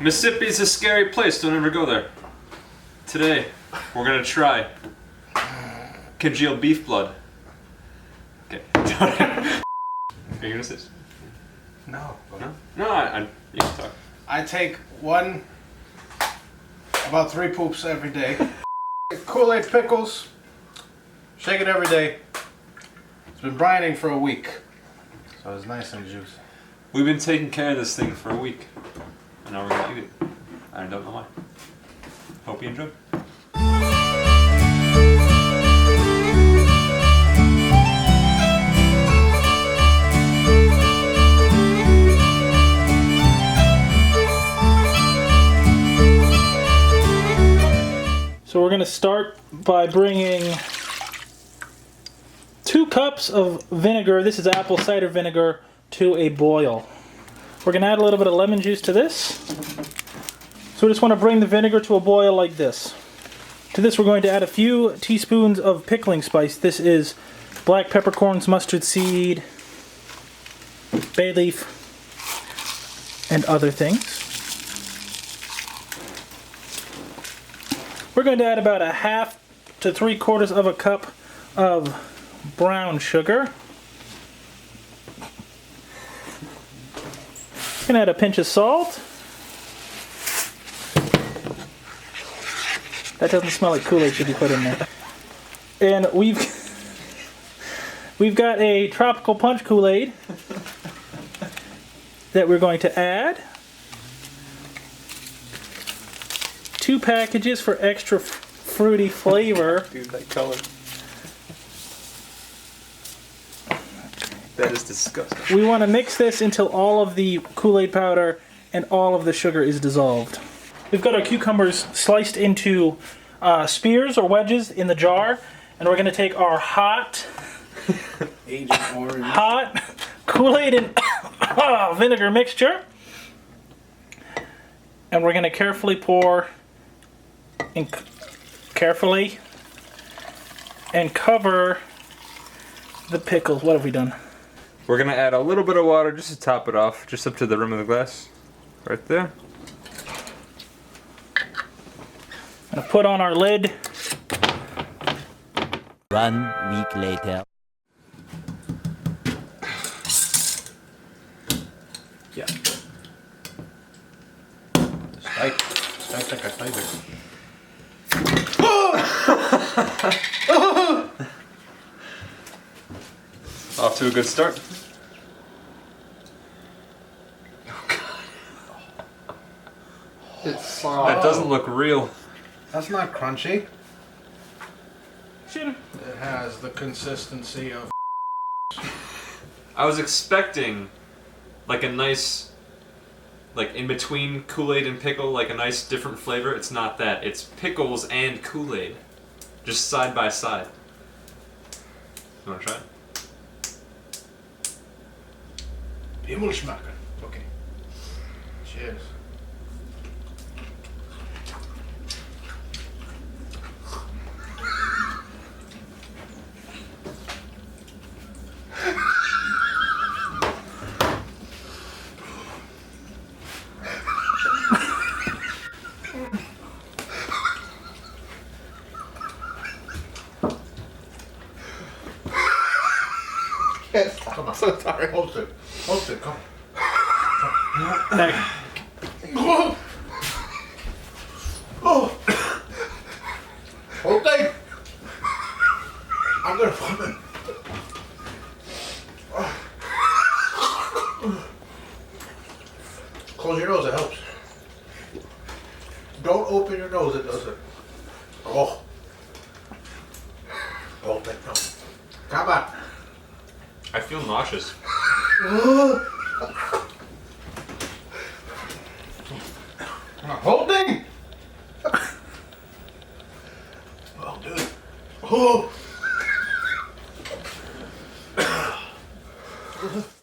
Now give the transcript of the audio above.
Mississippi's a scary place, don't ever go there. Today, we're gonna try congealed beef blood. Okay. Are you gonna say? No. No? No, you can talk. I take about 3 poops every day. Kool-Aid Pickles. Shake it every day. It's been brining for a week. So it's nice and juicy. We've been taking care of this thing for a week. And now we're gonna eat it. I don't know why. Hope you enjoy. So we're going to start by bringing 2 cups of vinegar, this is apple cider vinegar, to a boil. We're going to add a little bit of lemon juice to this. So we just want to bring the vinegar to a boil like this. To this we're going to add a few teaspoons of pickling spice. This is black peppercorns, mustard seed, bay leaf, and other things. We're going to add about 1/2 to 3/4 of a cup of brown sugar. We're going to add a pinch of salt. That doesn't smell like Kool-Aid, should be put in there. And we've got a tropical punch Kool-Aid that we're going to add. 2 packages for extra fruity flavor. Dude, that color. That is disgusting. We want to mix this until all of the Kool-Aid powder and all of the sugar is dissolved. We've got our cucumbers sliced into spears or wedges in the jar, and we're going to take our hot Kool-Aid and vinegar mixture, and we're going to carefully pour and cover the pickles. What have we done? We're gonna add a little bit of water just to top it off, just up to the rim of the glass. Right there. I'm gonna put on our lid. 1 week later. Yeah. Strike like a tiger. Off to a good start. That doesn't look real. That's not crunchy. Shit. It has the consistency of. I was expecting like a nice, like in between Kool-Aid and pickle, like a nice different flavor. It's not that. It's pickles and Kool-Aid, just side by side. You wanna try it? Himmelschmecken. Okay. Cheers. Yes, come on. So sorry. Hold it. Hold it. Come. Back. Oh. Oh. Hold it. I'm gonna vomit. Close your nose. It helps. Don't open your nose. It doesn't. Oh. Hold it. No. Come on. I feel nauseous. Holding! Oh, dude. Oh!